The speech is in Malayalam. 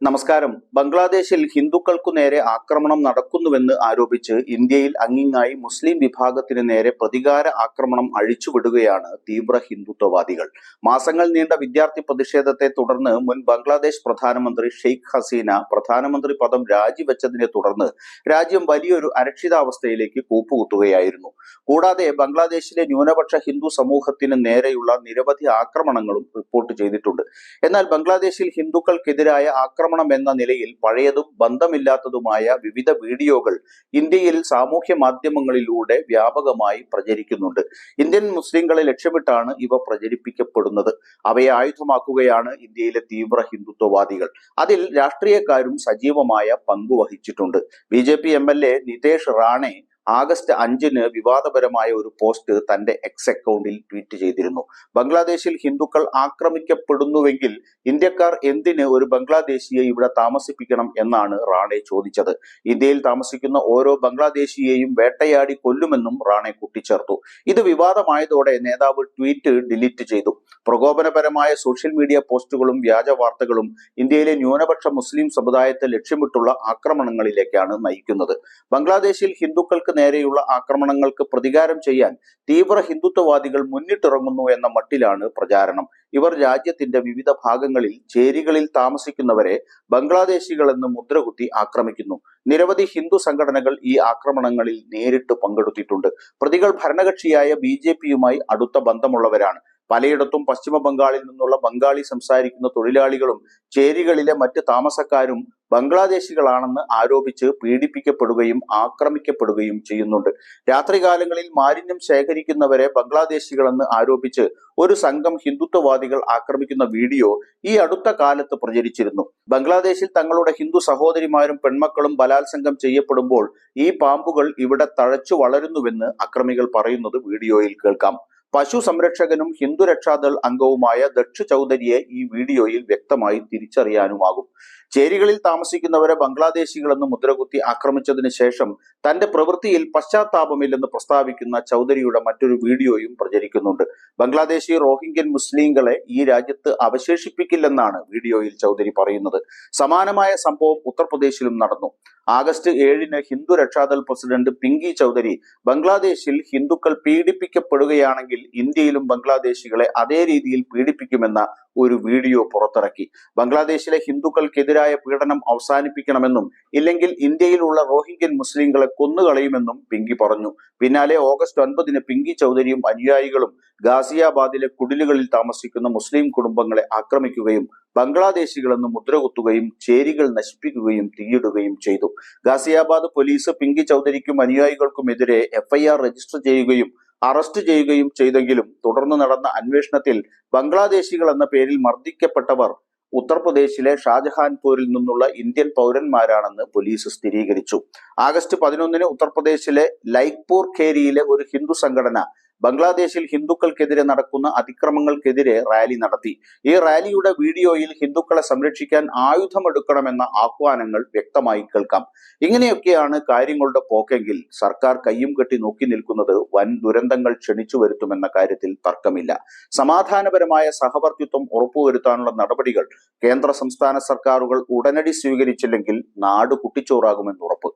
നമസ്കാരം. ബംഗ്ലാദേശിൽ ഹിന്ദുക്കൾക്കു നേരെ ആക്രമണം നടക്കുന്നുവെന്ന് ആരോപിച്ച് ഇന്ത്യയിൽ അങ്ങിങ്ങായി മുസ്ലിം വിഭാഗത്തിന് നേരെ പ്രതികാര ആക്രമണം അഴിച്ചുവിടുകയാണ് തീവ്ര ഹിന്ദുത്വവാദികൾ. മാസങ്ങൾ നീണ്ട വിദ്യാർത്ഥി പ്രതിഷേധത്തെ തുടർന്ന് മുൻ ബംഗ്ലാദേശ് പ്രധാനമന്ത്രി ഷെയ്ഖ് ഹസീന പ്രധാനമന്ത്രി പദം രാജിവെച്ചതിനെ തുടർന്ന് രാജ്യം വലിയൊരു അരക്ഷിതാവസ്ഥയിലേക്ക് കൂപ്പുകുത്തുകയായിരുന്നു. കൂടാതെ ബംഗ്ലാദേശിലെ ന്യൂനപക്ഷ ഹിന്ദു സമൂഹത്തിന് നേരെയുള്ള നിരവധി ആക്രമണങ്ങളും റിപ്പോർട്ട് ചെയ്തിട്ടുണ്ട്. എന്നാൽ ബംഗ്ലാദേശിൽ ഹിന്ദുക്കൾക്കെതിരായ ആക്രമണം എന്ന നിലയിൽ പഴയതും ബന്ധമില്ലാത്തതുമായ വിവിധ വീഡിയോകൾ ഇന്ത്യയിൽ സാമൂഹ്യ മാധ്യമങ്ങളിലൂടെ വ്യാപകമായി പ്രചരിക്കുന്നുണ്ട്. ഇന്ത്യൻ മുസ്ലിങ്ങളെ ലക്ഷ്യമിട്ടാണ് ഇവ പ്രചരിപ്പിക്കപ്പെടുന്നത്. അവയെ ആയുധമാക്കുകയാണ് ഇന്ത്യയിലെ തീവ്ര ഹിന്ദുത്വവാദികൾ. അതിൽ രാഷ്ട്രീയക്കാരും സജീവമായ പങ്കുവഹിച്ചിട്ടുണ്ട്. BJP MLA Nitesh Rane August 5-ന് വിവാദപരമായ ഒരു പോസ്റ്റ് തന്റെ എക്സ് അക്കൗണ്ടിൽ ട്വീറ്റ് ചെയ്തിരുന്നു. ബംഗ്ലാദേശിൽ ഹിന്ദുക്കൾ ആക്രമിക്കപ്പെടുന്നുവെങ്കിൽ ഇന്ത്യക്കാർ എന്തിന് ഒരു ബംഗ്ലാദേശിയെ ഇവിടെ താമസിപ്പിക്കണം എന്നാണ് റാണെ ചോദിച്ചത്. ഇന്ത്യയിൽ താമസിക്കുന്ന ഓരോ ബംഗ്ലാദേശിയെയും വേട്ടയാടി കൊല്ലുമെന്നും റാണെ കൂട്ടിച്ചേർത്തു. ഇത് വിവാദമായതോടെ നേതാവ് ട്വീറ്റ് ഡിലീറ്റ് ചെയ്തു. പ്രകോപനപരമായ സോഷ്യൽ മീഡിയ പോസ്റ്റുകളും വ്യാജ വാർത്തകളും ഇന്ത്യയിലെ ന്യൂനപക്ഷ മുസ്ലിം സമുദായത്തെ ലക്ഷ്യമിട്ടുള്ള ആക്രമണങ്ങളിലേക്കാണ് നയിക്കുന്നത്. ബംഗ്ലാദേശിൽ ഹിന്ദുക്കൾക്ക് നേരെയുള്ള ആക്രമണങ്ങൾക്ക് പ്രതികാരം ചെയ്യാൻ തീവ്ര ഹിന്ദുത്വവാദികൾ മുന്നിട്ടിറങ്ങുന്നു എന്ന മട്ടിലാണ് പ്രചാരണം. ഇവർ രാജ്യത്തിന്റെ വിവിധ ഭാഗങ്ങളിൽ ചേരികളിൽ താമസിക്കുന്നവരെ ബംഗ്ലാദേശികളെന്ന് മുദ്രകുത്തി ആക്രമിക്കുന്നു. നിരവധി ഹിന്ദു സംഘടനകൾ ഈ ആക്രമണങ്ങളിൽ നേരിട്ട് പങ്കെടുത്തിട്ടുണ്ട്. പ്രതികൾ ഭരണകക്ഷിയായ BJP-യുമായി അടുത്ത ബന്ധമുള്ളവരാണ്. പലയിടത്തും പശ്ചിമ ബംഗാളിൽ നിന്നുള്ള ബംഗാളി സംസാരിക്കുന്ന തൊഴിലാളികളും ചേരികളിലെ മറ്റ് താമസക്കാരും ബംഗ്ലാദേശികളാണെന്ന് ആരോപിച്ച് പീഡിപ്പിക്കപ്പെടുകയും ആക്രമിക്കപ്പെടുകയും ചെയ്യുന്നുണ്ട്. രാത്രികാലങ്ങളിൽ മാലിന്യം ശേഖരിക്കുന്നവരെ ബംഗ്ലാദേശികളെന്ന് ആരോപിച്ച് ഒരു സംഘം ഹിന്ദുത്വവാദികൾ ആക്രമിക്കുന്ന വീഡിയോ ഈ അടുത്ത കാലത്ത് പ്രചരിച്ചിരുന്നു. ബംഗ്ലാദേശിൽ തങ്ങളുടെ ഹിന്ദു സഹോദരിമാരും പെൺമക്കളും ബലാത്സംഗം ചെയ്യപ്പെടുമ്പോൾ ഈ പാമ്പുകൾ ഇവിടെ തഴച്ചു വളരുന്നുവെന്ന് അക്രമികൾ പറയുന്നത് വീഡിയോയിൽ കേൾക്കാം. പശു സംരക്ഷകനും ഹിന്ദു രക്ഷാദൾ അംഗവുമായ ദക്ഷു ചൗധരിയെ ഈ വീഡിയോയിൽ വ്യക്തമായി തിരിച്ചറിയാനുമാകും. ചേരികളിൽ താമസിക്കുന്നവരെ ബംഗ്ലാദേശികളെന്ന് മുദ്രകുത്തി ആക്രമിച്ചതിന് ശേഷം തന്റെ പ്രവൃത്തിയിൽ പശ്ചാത്താപമില്ലെന്ന് പ്രസ്താവിക്കുന്ന ചൗധരിയുടെ മറ്റൊരു വീഡിയോയും പ്രചരിക്കുന്നുണ്ട്. ബംഗ്ലാദേശി റോഹിംഗ്യൻ മുസ്ലിങ്ങളെ ഈ രാജ്യത്ത് അവശേഷിപ്പിക്കില്ലെന്നാണ് വീഡിയോയിൽ ചൗധരി പറയുന്നത്. സമാനമായ സംഭവം ഉത്തർപ്രദേശിലും നടന്നു. ആഗസ്റ്റ് 7-ന് ഹിന്ദു രക്ഷാദൾ പ്രസിഡന്റ് പിങ്കി ചൗധരി ബംഗ്ലാദേശിൽ ഹിന്ദുക്കൾ പീഡിപ്പിക്കപ്പെടുകയാണെങ്കിൽ ഇന്ത്യയിലും ബംഗ്ലാദേശികളെ അതേ രീതിയിൽ പീഡിപ്പിക്കുമെന്ന ഒരു വീഡിയോ പുറത്തിറക്കി. ബംഗ്ലാദേശിലെ ഹിന്ദുക്കൾക്കെതിരായ പീഡനം അവസാനിപ്പിക്കണമെന്നും ഇല്ലെങ്കിൽ ഇന്ത്യയിലുള്ള റോഹിംഗ്യൻ മുസ്ലിങ്ങളെ കൊന്നുകളയുമെന്നും പിങ്കി പറഞ്ഞു. പിന്നാലെ ഓഗസ്റ്റ് 9-ന് പിങ്കി ചൗധരിയും അനുയായികളും ഗാസിയാബാദിലെ കുടിലുകളിൽ താമസിക്കുന്ന മുസ്ലിം കുടുംബങ്ങളെ ആക്രമിക്കുകയും ബംഗ്ലാദേശികളെന്ന് മുദ്രകുത്തുകയും ചേരികൾ നശിപ്പിക്കുകയും തീയിടുകയും ചെയ്തു. ഗാസിയാബാദ് പോലീസ് പിങ്കി ചൗധരിക്കും അനുയായികൾക്കുമെതിരെ FIR രജിസ്റ്റർ ചെയ്യുകയും അറസ്റ്റ് ചെയ്യുകയും ചെയ്തെങ്കിലും തുടർന്ന് നടന്ന അന്വേഷണത്തിൽ ബംഗ്ലാദേശികൾ എന്ന പേരിൽ മർദ്ദിക്കപ്പെട്ടവർ ഉത്തർപ്രദേശിലെ ഷാജഹാൻപൂരിൽ നിന്നുള്ള ഇന്ത്യൻ പൗരന്മാരാണെന്ന് പോലീസ് സ്ഥിരീകരിച്ചു. ആഗസ്റ്റ് 11-ന് ഉത്തർപ്രദേശിലെ ലൈക്പൂർ ഖേരിയിലെ ഒരു ഹിന്ദു സംഘടന ബംഗ്ലാദേശിൽ ഹിന്ദുക്കൾക്കെതിരെ നടക്കുന്ന അതിക്രമങ്ങൾക്കെതിരെ റാലി നടത്തി. ഈ റാലിയുടെ വീഡിയോയിൽ ഹിന്ദുക്കളെ സംരക്ഷിക്കാൻ ആയുധമെടുക്കണമെന്ന ആഹ്വാനങ്ങൾ വ്യക്തമായി കേൾക്കാം. ഇങ്ങനെയൊക്കെയാണ് കാര്യങ്ങളുടെ പോക്കെങ്കിൽ സർക്കാർ കയ്യും കെട്ടി നോക്കി നിൽക്കുന്നത് വൻ ദുരന്തങ്ങൾ ക്ഷണിച്ചു വരുത്തുമെന്ന കാര്യത്തിൽ തർക്കമില്ല. സമാധാനപരമായ സഹവർത്തിത്വം ഉറപ്പുവരുത്താനുള്ള നടപടികൾ കേന്ദ്ര സംസ്ഥാന സർക്കാരുകൾ ഉടനടി സ്വീകരിച്ചില്ലെങ്കിൽ നാട് കുട്ടിച്ചോറാകുമെന്ന് ഉറപ്പ്.